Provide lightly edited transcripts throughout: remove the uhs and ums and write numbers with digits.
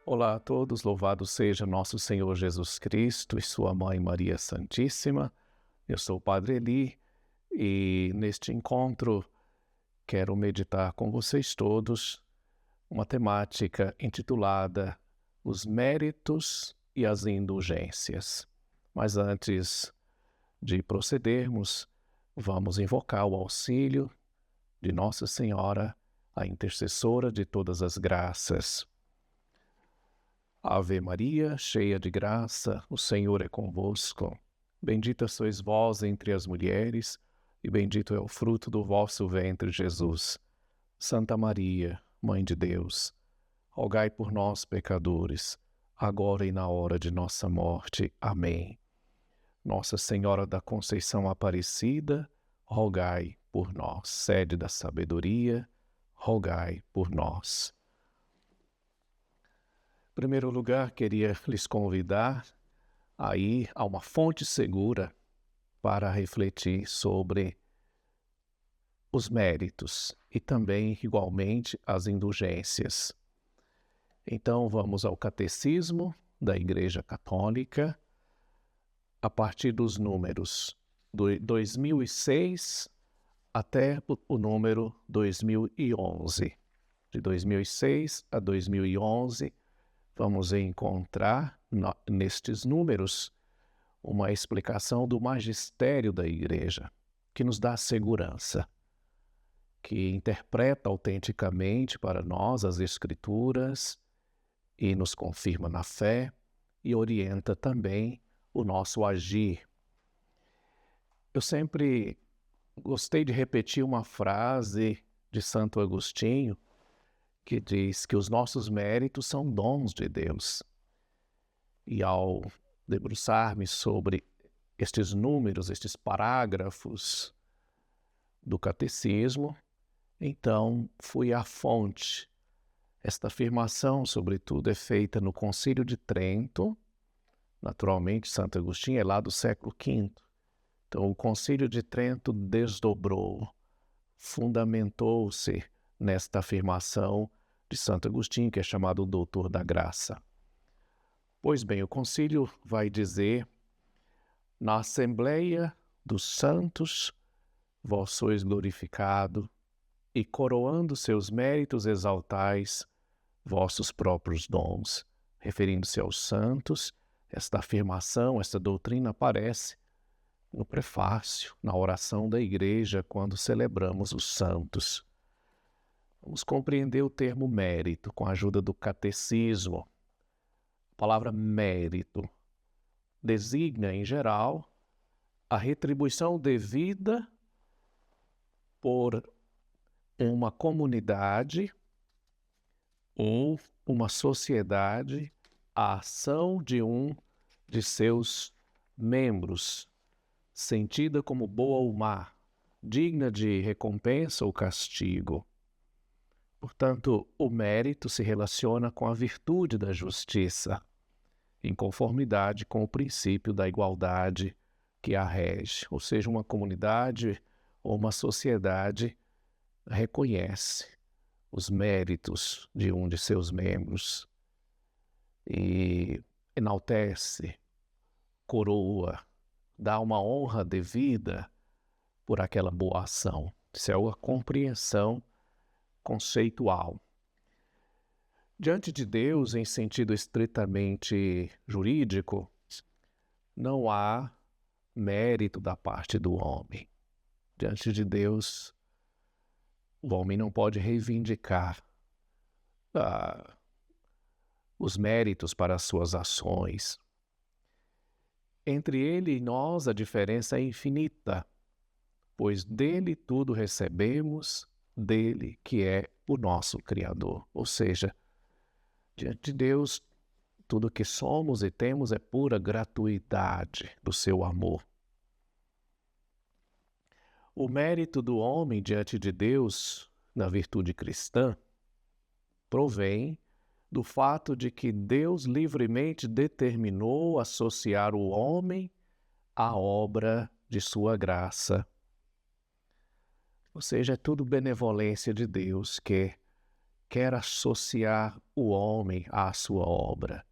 Olá a todos, louvado seja nosso Senhor Jesus Cristo e sua Mãe Maria Santíssima. Eu sou o Padre Eli e neste encontro quero meditar com vocês todos uma temática intitulada Os Méritos e as Indulgências. Mas antes de procedermos, vamos invocar o auxílio de Nossa Senhora, a intercessora de todas as graças. Ave Maria, cheia de graça, o Senhor é convosco. Bendita sois vós entre as mulheres, e bendito é o fruto do vosso ventre, Jesus. Santa Maria, Mãe de Deus, rogai por nós, pecadores, agora e na hora de nossa morte. Amém. Nossa Senhora da Conceição Aparecida, rogai por nós. Sede da sabedoria, rogai por nós. Em primeiro lugar, queria lhes convidar a ir a uma fonte segura para refletir sobre os méritos e também, igualmente, as indulgências. Então, vamos ao Catecismo da Igreja Católica, a partir dos números do 2006 até o número 2011. De 2006 a 2011, vamos encontrar nestes números uma explicação do magistério da Igreja, que nos dá segurança, que interpreta autenticamente para nós as Escrituras e nos confirma na fé e orienta também o nosso agir. Eu sempre gostei de repetir uma frase de Santo Agostinho, que diz que os nossos méritos são dons de Deus. E ao debruçar-me sobre estes números, estes parágrafos do catecismo, então fui à fonte. Esta afirmação, sobretudo, é feita no Concílio de Trento. Naturalmente, Santo Agostinho é lá do século V. Então, o Concílio de Trento desdobrou, fundamentou-se nesta afirmação de Santo Agostinho, que é chamado o Doutor da Graça. Pois bem, o concílio vai dizer: na Assembleia dos Santos, vós sois glorificado, e coroando seus méritos exaltais vossos próprios dons. Referindo-se aos santos, esta afirmação, esta doutrina aparece no prefácio, na oração da Igreja, quando celebramos os santos. Vamos compreender o termo mérito com a ajuda do catecismo. A palavra mérito designa, em geral, a retribuição devida por uma comunidade ou uma sociedade à ação de um de seus membros, sentida como boa ou má, digna de recompensa ou castigo. Portanto, o mérito se relaciona com a virtude da justiça, em conformidade com o princípio da igualdade que a rege. Ou seja, uma comunidade ou uma sociedade reconhece os méritos de um de seus membros e enaltece, coroa, dá uma honra devida por aquela boa ação. Isso é uma compreensão conceitual. Diante de Deus, em sentido estritamente jurídico, não há mérito da parte do homem. Diante de Deus, o homem não pode reivindicar os méritos para as suas ações. Entre ele e nós, a diferença é infinita, pois dele tudo recebemos, dele que é o nosso Criador. Ou seja, diante de Deus, tudo que somos e temos é pura gratuidade do seu amor. O mérito do homem diante de Deus, na virtude cristã, provém do fato de que Deus livremente determinou associar o homem à obra de sua graça. Ou seja, é tudo benevolência de Deus que quer associar o homem à sua obra,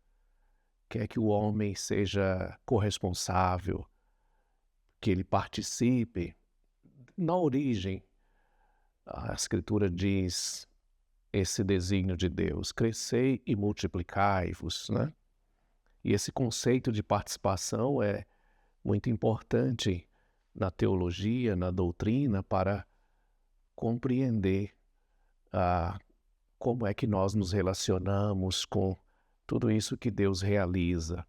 quer que o homem seja corresponsável, que ele participe. Na origem, a Escritura diz esse desígnio de Deus: crescei e multiplicai-vos, né? E esse conceito de participação é muito importante na teologia, na doutrina, para compreender como é que nós nos relacionamos com tudo isso que Deus realiza.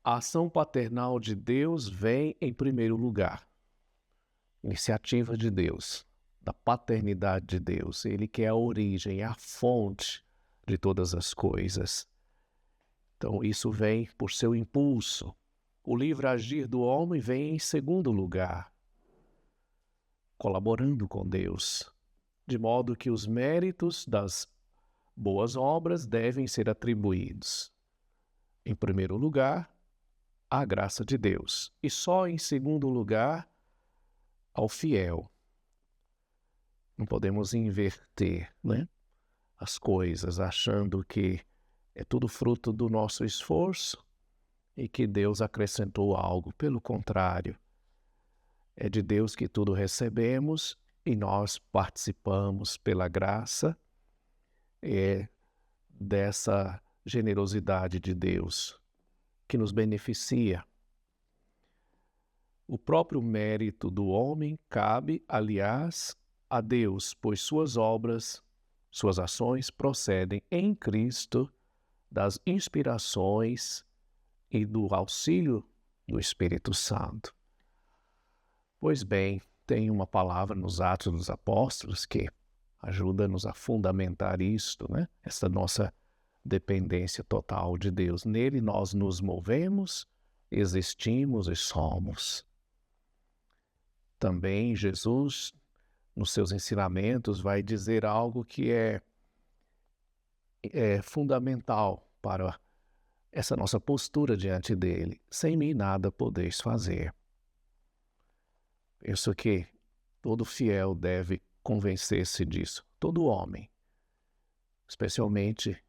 A ação paternal de Deus vem em primeiro lugar. Iniciativa de Deus, da paternidade de Deus. Ele que é a origem, é a fonte de todas as coisas. Então isso vem por seu impulso. O livre agir do homem vem em segundo lugar, colaborando com Deus, de modo que os méritos das boas obras devem ser atribuídos, em primeiro lugar, à graça de Deus, e só em segundo lugar, ao fiel. Não podemos inverter, né, as coisas, achando que é tudo fruto do nosso esforço e que Deus acrescentou algo. Pelo contrário, é de Deus que tudo recebemos e nós participamos pela graça dessa generosidade de Deus que nos beneficia. O próprio mérito do homem cabe, aliás, a Deus, pois suas obras, suas ações procedem em Cristo das inspirações e do auxílio do Espírito Santo. Pois bem, tem uma palavra nos Atos dos Apóstolos que ajuda-nos a fundamentar isto, né? Essa nossa dependência total de Deus. Nele nós nos movemos, existimos e somos. Também Jesus, nos seus ensinamentos, vai dizer algo que é fundamental para essa nossa postura diante dele. Sem mim nada podeis fazer. Penso que todo fiel deve convencer-se disso. Todo homem, especialmente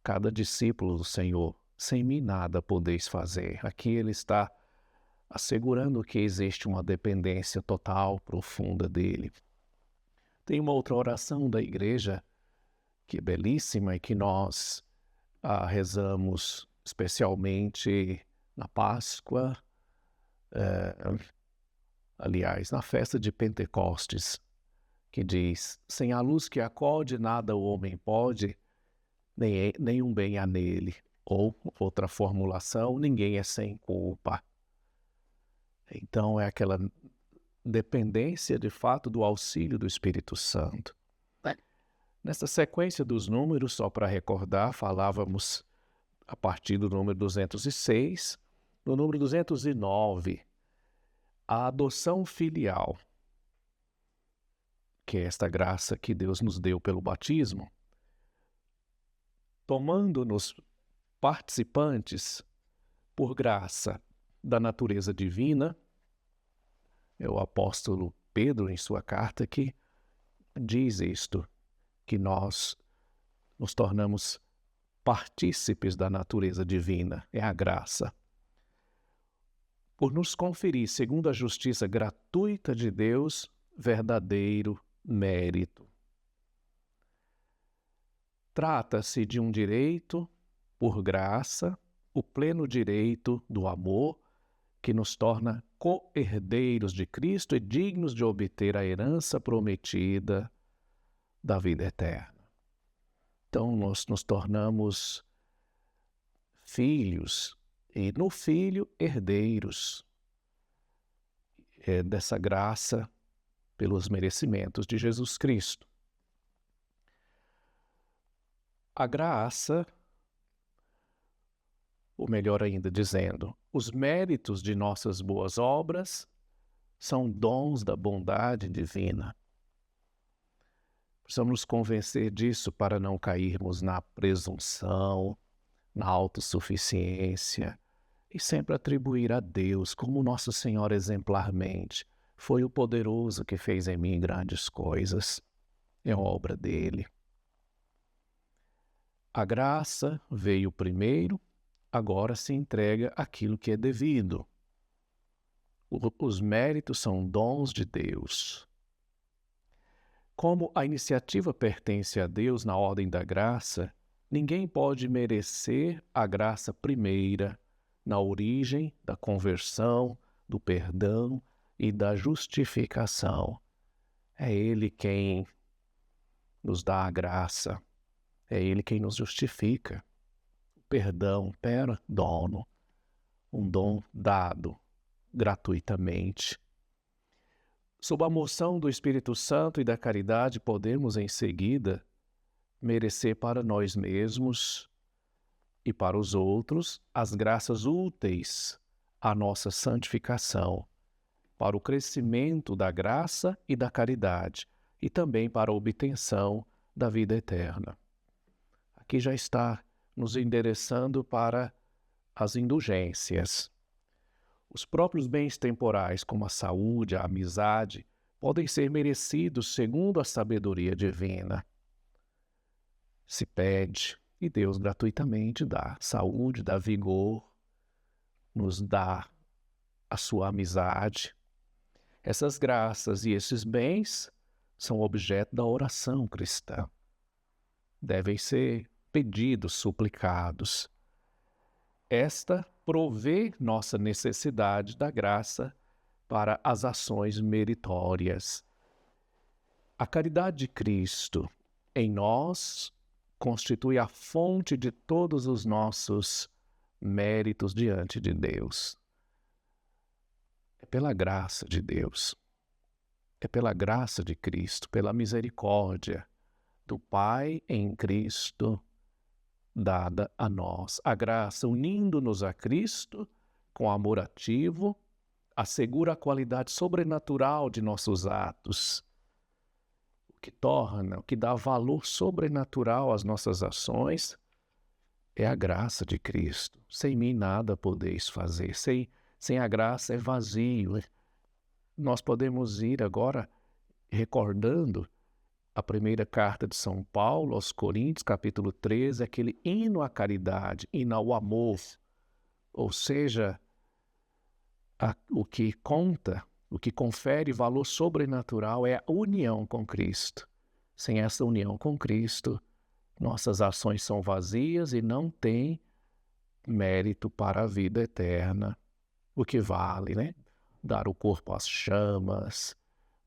cada discípulo do Senhor. Sem mim nada podeis fazer. Aqui ele está assegurando que existe uma dependência total, profunda dele. Tem uma outra oração da igreja que é belíssima e que nós rezamos especialmente na Páscoa, aliás, na festa de Pentecostes, que diz: sem a luz que acode, nada o homem pode, nenhum bem há nele. Ou, outra formulação, ninguém é sem culpa. Então é aquela dependência, de fato, do auxílio do Espírito Santo. Nessa sequência dos números, só para recordar, falávamos a partir do número 206, no número 209, a adoção filial, que é esta graça que Deus nos deu pelo batismo, tomando-nos participantes por graça da natureza divina. É o apóstolo Pedro, em sua carta, que diz isto, que nós nos tornamos partícipes da natureza divina, é a graça. Por nos conferir, segundo a justiça gratuita de Deus, verdadeiro mérito. Trata-se de um direito por graça, o pleno direito do amor, que nos torna co-herdeiros de Cristo e dignos de obter a herança prometida da vida eterna. Então, nós nos tornamos filhos e, no Filho, herdeiros dessa graça pelos merecimentos de Jesus Cristo. A graça, ou melhor ainda dizendo, os méritos de nossas boas obras são dons da bondade divina. Precisamos nos convencer disso para não cairmos na presunção, na autossuficiência e sempre atribuir a Deus, como Nosso Senhor exemplarmente foi o poderoso que fez em mim grandes coisas. é obra dele. A graça veio primeiro, agora se entrega aquilo que é devido. Os méritos são dons de Deus. Como a iniciativa pertence a Deus na ordem da graça, ninguém pode merecer a graça primeira na origem da conversão, do perdão e da justificação. É Ele quem nos dá a graça, é Ele quem nos justifica. Perdão, per dono, um dom dado gratuitamente. Sob a moção do Espírito Santo e da caridade, podemos em seguida merecer para nós mesmos e para os outros as graças úteis à nossa santificação, para o crescimento da graça e da caridade, e também para a obtenção da vida eterna. Aqui já está nos endereçando para as indulgências. Os próprios bens temporais, como a saúde, a amizade, podem ser merecidos segundo a sabedoria divina. Se pede, e Deus gratuitamente dá saúde, dá vigor, nos dá a sua amizade. Essas graças e esses bens são objeto da oração cristã. Devem ser pedidos, suplicados. Esta provê nossa necessidade da graça para as ações meritórias. A caridade de Cristo em nós constitui a fonte de todos os nossos méritos diante de Deus. É pela graça de Deus, é pela graça de Cristo, pela misericórdia do Pai em Cristo, dada a nós. A graça, unindo-nos a Cristo com amor ativo, assegura a qualidade sobrenatural de nossos atos, o que dá valor sobrenatural às nossas ações é a graça de Cristo. Sem mim nada podeis fazer. Sem a graça é vazio. Nós podemos ir agora recordando a primeira carta de São Paulo aos Coríntios, capítulo 13, aquele hino à caridade, hino ao amor. Ou seja, o que conta, o que confere valor sobrenatural é a união com Cristo. Sem essa união com Cristo, nossas ações são vazias e não têm mérito para a vida eterna. O que vale, né? Dar o corpo às chamas,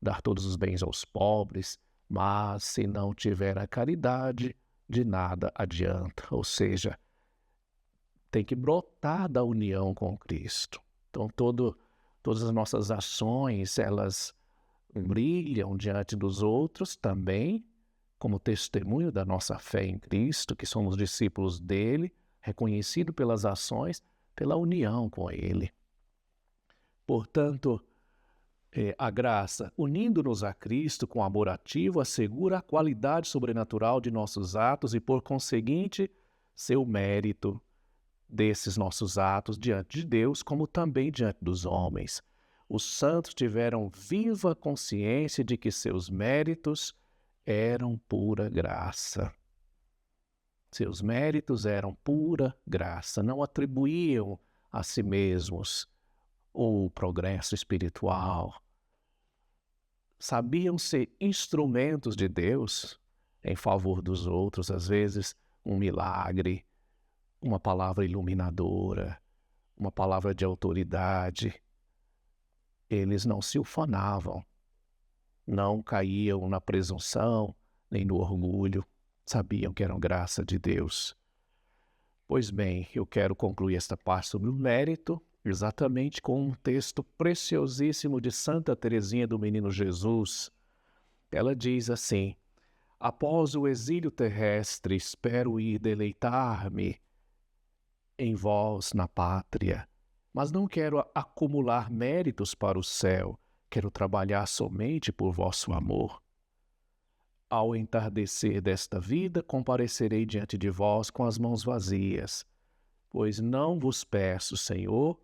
dar todos os bens aos pobres, mas se não tiver a caridade, de nada adianta. Ou seja, tem que brotar da união com Cristo. Então, todas as nossas ações, elas brilham diante dos outros também, como testemunho da nossa fé em Cristo, que somos discípulos dele, reconhecido pelas ações, pela união com ele. Portanto, a graça, unindo-nos a Cristo com amor ativo, assegura a qualidade sobrenatural de nossos atos e, por conseguinte, seu mérito desses nossos atos diante de Deus, como também diante dos homens. Os santos tiveram viva consciência de que seus méritos eram pura graça. Seus méritos eram pura graça, não atribuíam a si mesmos o progresso espiritual. Sabiam ser instrumentos de Deus em favor dos outros, às vezes um milagre, uma palavra iluminadora, uma palavra de autoridade. Eles não se ufanavam, não caíam na presunção, nem no orgulho, sabiam que eram graça de Deus. Pois bem, eu quero concluir esta parte sobre o mérito, exatamente com um texto preciosíssimo de Santa Teresinha do Menino Jesus. Ela diz assim: após o exílio terrestre, espero ir deleitar-me em vós na pátria, mas não quero acumular méritos para o céu, quero trabalhar somente por vosso amor. Ao entardecer desta vida, comparecerei diante de vós com as mãos vazias, pois não vos peço, Senhor,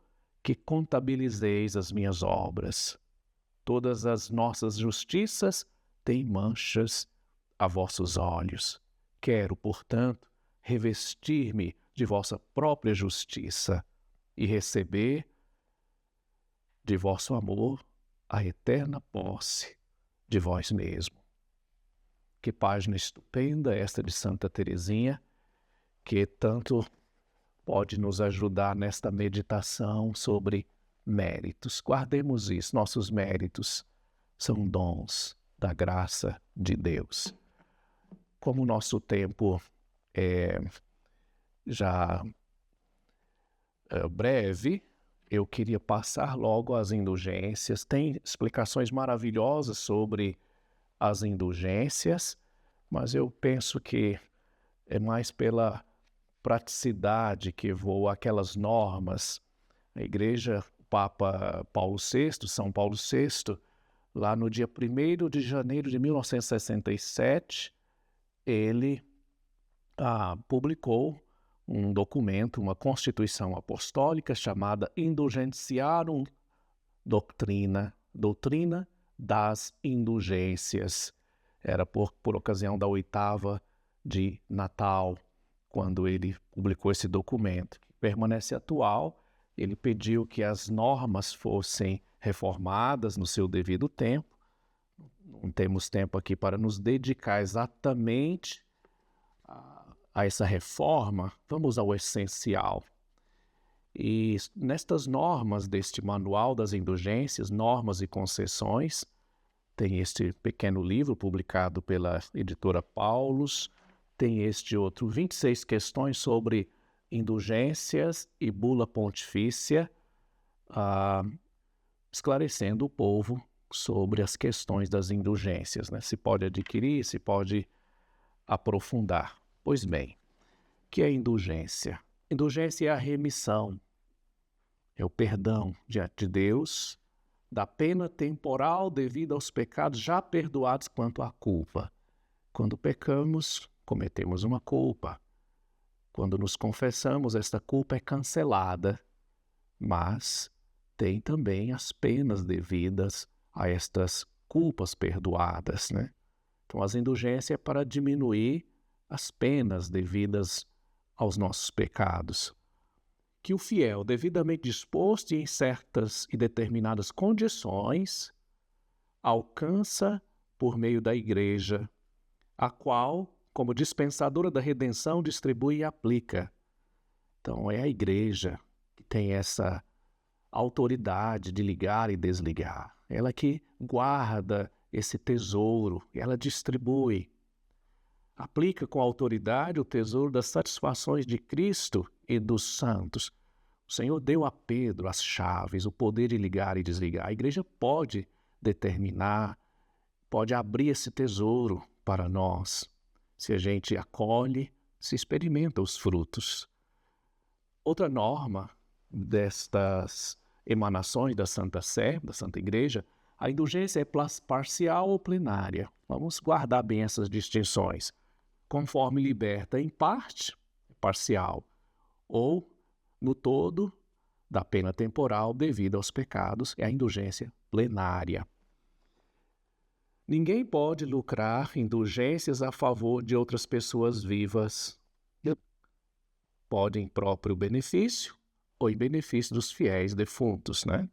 que contabilizeis as minhas obras. Todas as nossas justiças têm manchas, a vossos olhos. Quero, portanto, revestir-me de vossa própria justiça e receber de vosso amor a eterna posse de vós mesmo. Que página estupenda esta de Santa Teresinha, que tanto pode nos ajudar nesta meditação sobre méritos. Guardemos isso, nossos méritos são dons da graça de Deus. Como o nosso tempo é já breve, eu queria passar logo às indulgências. Tem explicações maravilhosas sobre as indulgências, mas eu penso que é mais pela praticidade que vou àquelas normas. A Igreja, o Papa Paulo VI, São Paulo VI, lá no dia 1º de janeiro de 1967, ele publicou um documento, uma constituição apostólica chamada Indulgentiarum Doctrina, Doutrina das Indulgências. Era por ocasião da 8ª de Natal, quando ele publicou esse documento, que permanece atual. Ele pediu que as normas fossem reformadas no seu devido tempo. Não temos tempo aqui para nos dedicar exatamente a essa reforma. Vamos ao essencial. E nestas normas deste Manual das Indulgências, Normas e Concessões, tem este pequeno livro publicado pela editora Paulus, tem este outro, 26 questões sobre indulgências e bula pontifícia, esclarecendo o povo sobre as questões das indulgências, né? Se pode adquirir, se pode aprofundar. Pois bem, o que é indulgência? Indulgência é a remissão, é o perdão diante de Deus da pena temporal devida aos pecados já perdoados quanto à culpa. Quando pecamos, cometemos uma culpa. Quando nos confessamos, esta culpa é cancelada, mas tem também as penas devidas a estas culpas perdoadas, né? Então, as indulgências é para diminuir as penas devidas aos nossos pecados. Que o fiel, devidamente disposto e em certas e determinadas condições, alcança por meio da Igreja, a qual, como dispensadora da redenção, distribui e aplica. Então, é a Igreja que tem essa autoridade de ligar e desligar. Ela que guarda esse tesouro, ela distribui. Aplica com autoridade o tesouro das satisfações de Cristo e dos santos. O Senhor deu a Pedro as chaves, o poder de ligar e desligar. A Igreja pode determinar, pode abrir esse tesouro para nós. Se a gente acolhe, se experimenta os frutos. Outra norma destas emanações da Santa Sé, da Santa Igreja, a indulgência é parcial ou plenária. Vamos guardar bem essas distinções. Conforme liberta em parte, parcial, ou no todo, da pena temporal devida aos pecados, é a indulgência plenária. Ninguém pode lucrar indulgências a favor de outras pessoas vivas. Pode em próprio benefício ou em benefício dos fiéis defuntos, né?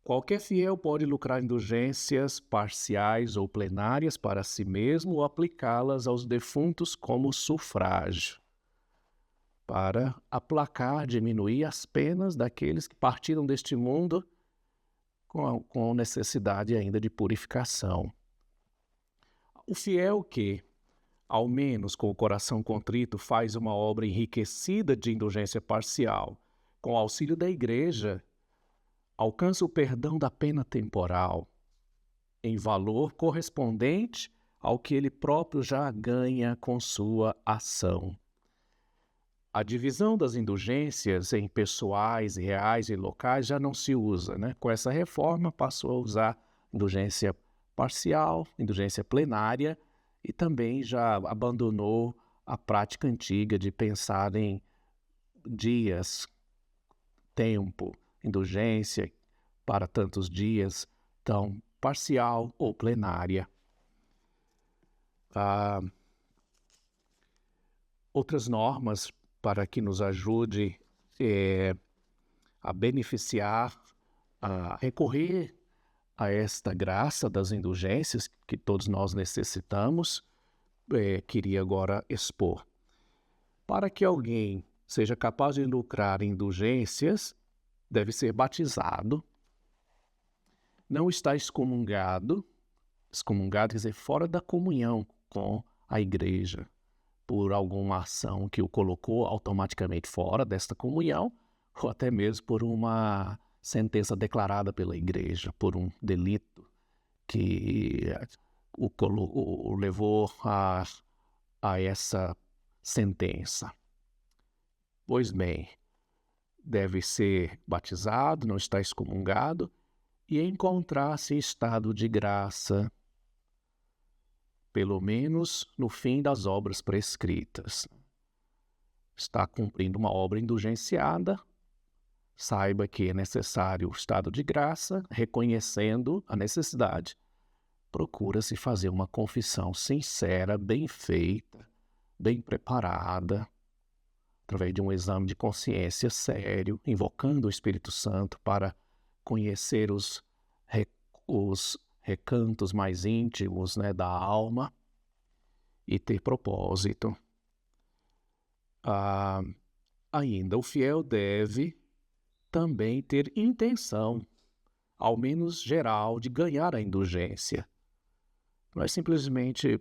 Qualquer fiel pode lucrar indulgências parciais ou plenárias para si mesmo ou aplicá-las aos defuntos como sufrágio, para aplacar, diminuir as penas daqueles que partiram deste mundo com necessidade ainda de purificação. O fiel que, ao menos com o coração contrito, faz uma obra enriquecida de indulgência parcial, com o auxílio da Igreja, alcança o perdão da pena temporal, em valor correspondente ao que ele próprio já ganha com sua ação. A divisão das indulgências em pessoais, reais e locais já não se usa, né? Com essa reforma passou a usar indulgência parcial, indulgência plenária, e também já abandonou a prática antiga de pensar em dias, tempo, indulgência para tantos dias, tão parcial ou plenária. Ah, outras normas para que nos ajude a beneficiar, a recorrer a esta graça das indulgências que todos nós necessitamos, queria agora expor. Para que alguém seja capaz de lucrar indulgências, deve ser batizado, não está excomungado quer dizer fora da comunhão com a igreja, por alguma ação que o colocou automaticamente fora desta comunhão, ou até mesmo por uma sentença declarada pela igreja, por um delito que o levou a essa sentença. Pois bem, deve ser batizado, não está excomungado, e encontrar-se em estado de graça, pelo menos no fim das obras prescritas. Está cumprindo uma obra indulgenciada, saiba que é necessário o estado de graça, reconhecendo a necessidade. Procura-se fazer uma confissão sincera, bem feita, bem preparada, através de um exame de consciência sério, invocando o Espírito Santo para conhecer os recantos mais íntimos, né, da alma e ter propósito. Ainda, o fiel deve também ter intenção, ao menos geral, de ganhar a indulgência. Não é simplesmente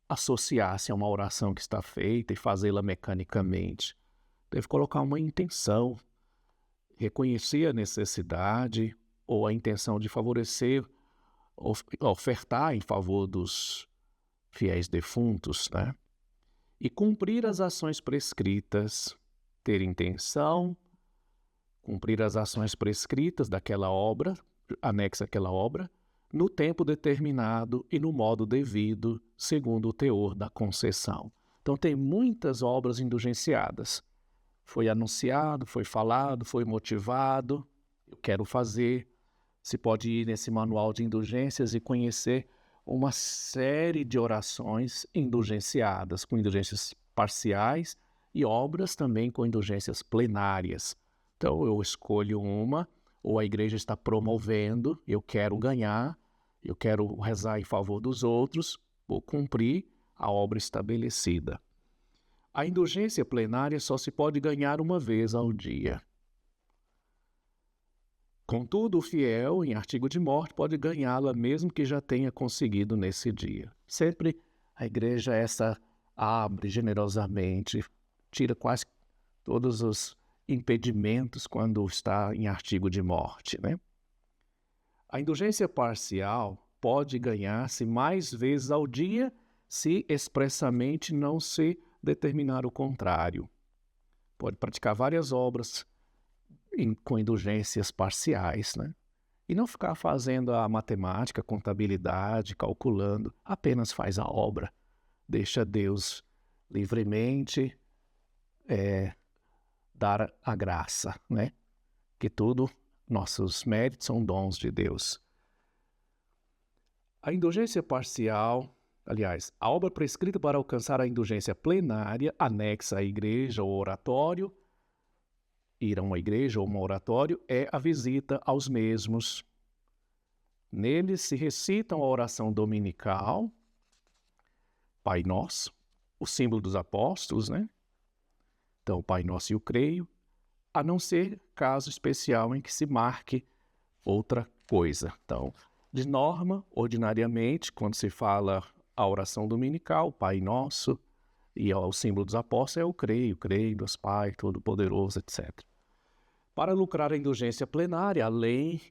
associar-se a uma oração que está feita e fazê-la mecanicamente. Deve colocar uma intenção, reconhecer a necessidade ou a intenção de favorecer, ofertar em favor dos fiéis defuntos, né? E cumprir as ações prescritas, ter intenção, cumprir as ações prescritas daquela obra, anexa àquela obra, no tempo determinado e no modo devido, segundo o teor da concessão. Então tem muitas obras indulgenciadas. Foi anunciado, foi falado, foi motivado, eu quero fazer. Se pode ir nesse manual de indulgências e conhecer uma série de orações indulgenciadas, com indulgências parciais e obras também com indulgências plenárias. Então eu escolho uma, ou a igreja está promovendo, eu quero ganhar, eu quero rezar em favor dos outros, vou cumprir a obra estabelecida. A indulgência plenária só se pode ganhar uma vez ao dia. Contudo, o fiel, em artigo de morte, pode ganhá-la mesmo que já tenha conseguido nesse dia. Sempre a igreja abre generosamente, tira quase todos os impedimentos quando está em artigo de morte, né? A indulgência parcial pode ganhar-se mais vezes ao dia se expressamente não se determinar o contrário. Pode praticar várias obras com indulgências parciais, né? E não ficar fazendo a matemática, contabilidade, calculando, apenas faz a obra. Deixa Deus livremente dar a graça, né? Que tudo, nossos méritos são dons de Deus. A indulgência parcial, aliás, a obra prescrita para alcançar a indulgência plenária, anexa à igreja ou oratório, ir a uma igreja ou um oratório, é a visita aos mesmos. Neles se recitam a oração dominical, Pai Nosso, o símbolo dos apóstolos, né? Então, o Pai Nosso e o Creio, a não ser caso especial em que se marque outra coisa. Então, de norma, ordinariamente, quando se fala a oração dominical, Pai Nosso, e o símbolo dos apóstolos é o creio, Deus Pai, Todo-Poderoso, etc. Para lucrar a indulgência plenária, além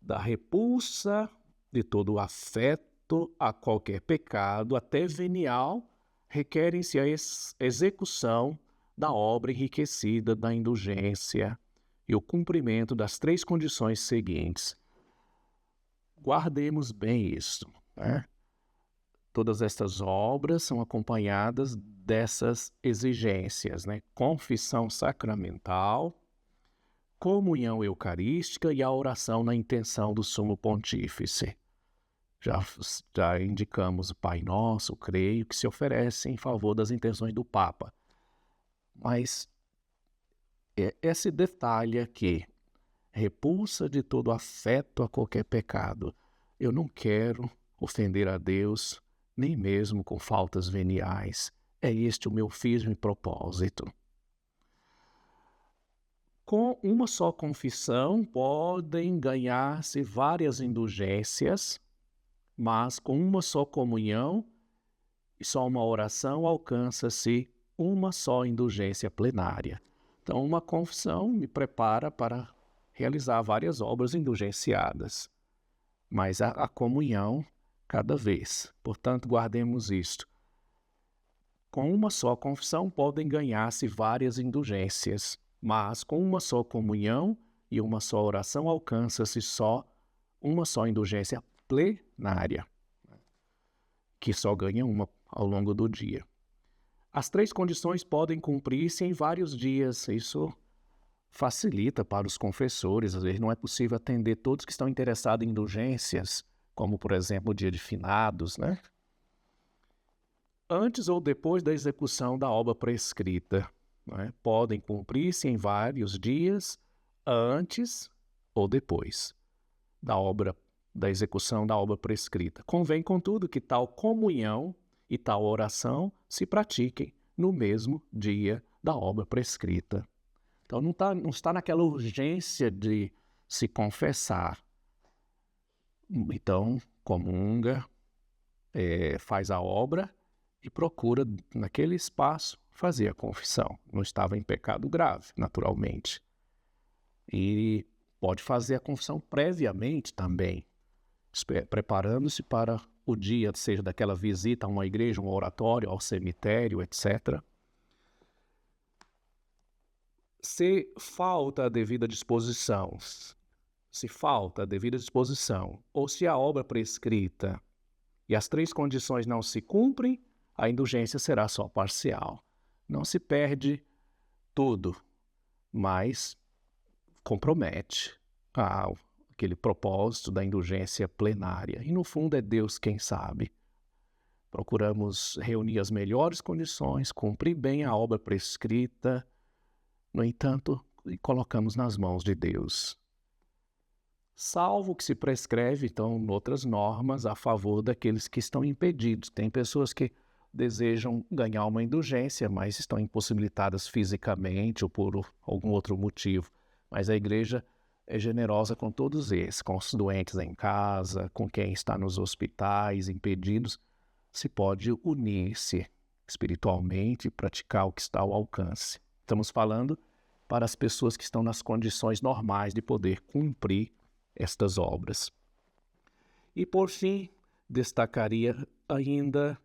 da repulsa de todo o afeto a qualquer pecado, até venial, requerem-se a execução da obra enriquecida da indulgência e o cumprimento das 3 condições seguintes. Guardemos bem isso, né? Todas estas obras são acompanhadas dessas exigências, né? Confissão sacramental, comunhão eucarística e a oração na intenção do Sumo Pontífice. Já, já indicamos o Pai Nosso, creio, que se oferece em favor das intenções do Papa. Mas esse detalhe aqui, repulsa de todo afeto a qualquer pecado. Eu não quero ofender a Deus, nem mesmo com faltas veniais. É este o meu firme propósito. Com uma só confissão, podem ganhar-se várias indulgências, mas com uma só comunhão e só uma oração alcança-se uma só indulgência plenária. Então, uma confissão me prepara para realizar várias obras indulgenciadas, mas a comunhão cada vez. Portanto, guardemos isto. Com uma só confissão podem ganhar-se várias indulgências, mas com uma só comunhão e uma só oração alcança-se só uma só indulgência plenária, que só ganha uma ao longo do dia. As 3 condições podem cumprir-se em vários dias. Isso facilita para os confessores. Às vezes não é possível atender todos que estão interessados em indulgências, como, por exemplo, o dia de finados, né? Antes ou depois da execução da obra prescrita, né? Podem cumprir-se em vários dias, antes ou depois da execução da obra prescrita. Convém, contudo, que tal comunhão e tal oração se pratiquem no mesmo dia da obra prescrita. Então não está naquela urgência de se confessar. Então, comunga, faz a obra e procura, naquele espaço, fazer a confissão. Não estava em pecado grave, naturalmente. E pode fazer a confissão previamente também, preparando-se para o dia, seja daquela visita a uma igreja, um oratório, ao cemitério, etc. Se falta a devida disposição, ou se a obra prescrita e as 3 condições não se cumprem, a indulgência será só parcial. Não se perde tudo, mas compromete aquele propósito da indulgência plenária. E no fundo é Deus quem sabe. Procuramos reunir as melhores condições, cumprir bem a obra prescrita, no entanto, colocamos nas mãos de Deus. Salvo que se prescreve, então, outras normas a favor daqueles que estão impedidos. Tem pessoas que desejam ganhar uma indulgência, mas estão impossibilitadas fisicamente ou por algum outro motivo. Mas a igreja é generosa com todos esses, com os doentes em casa, com quem está nos hospitais, impedidos. Se pode unir-se espiritualmente e praticar o que está ao alcance. Estamos falando para as pessoas que estão nas condições normais de poder cumprir estas obras. E, por fim, destacaria ainda,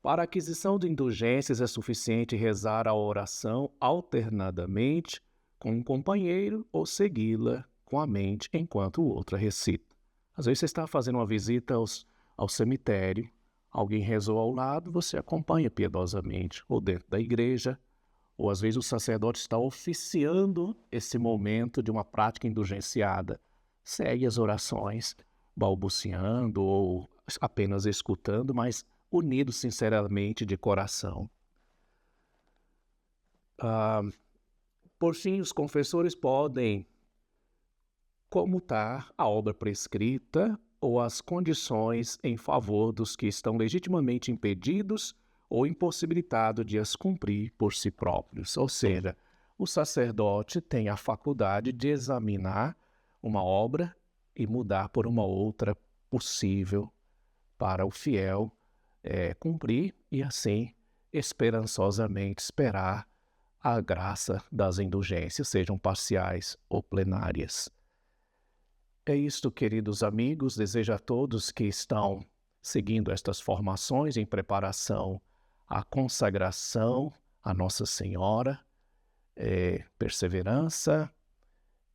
para a aquisição de indulgências é suficiente rezar a oração alternadamente com um companheiro ou segui-la com a mente enquanto o outro a recita. Às vezes você está fazendo uma visita ao cemitério, alguém rezou ao lado, você acompanha piedosamente, ou dentro da igreja, ou às vezes o sacerdote está oficiando esse momento de uma prática indulgenciada. Segue as orações, balbuciando ou apenas escutando, mas unido sinceramente de coração. Por fim, os confessores podem comutar a obra prescrita ou as condições em favor dos que estão legitimamente impedidos ou impossibilitados de as cumprir por si próprios. Ou seja, o sacerdote tem a faculdade de examinar uma obra e mudar por uma outra possível para o fiel cumprir e assim esperançosamente esperar a graça das indulgências, sejam parciais ou plenárias. É isto, queridos amigos. Desejo a todos que estão seguindo estas formações em preparação à consagração a Nossa Senhora, perseverança,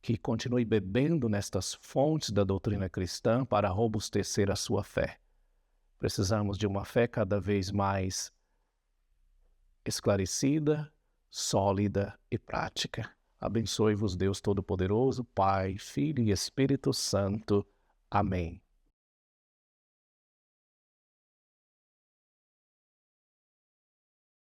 que continue bebendo nestas fontes da doutrina cristã para robustecer a sua fé. Precisamos de uma fé cada vez mais esclarecida, sólida e prática. Abençoe-vos Deus Todo-Poderoso, Pai, Filho e Espírito Santo. Amém.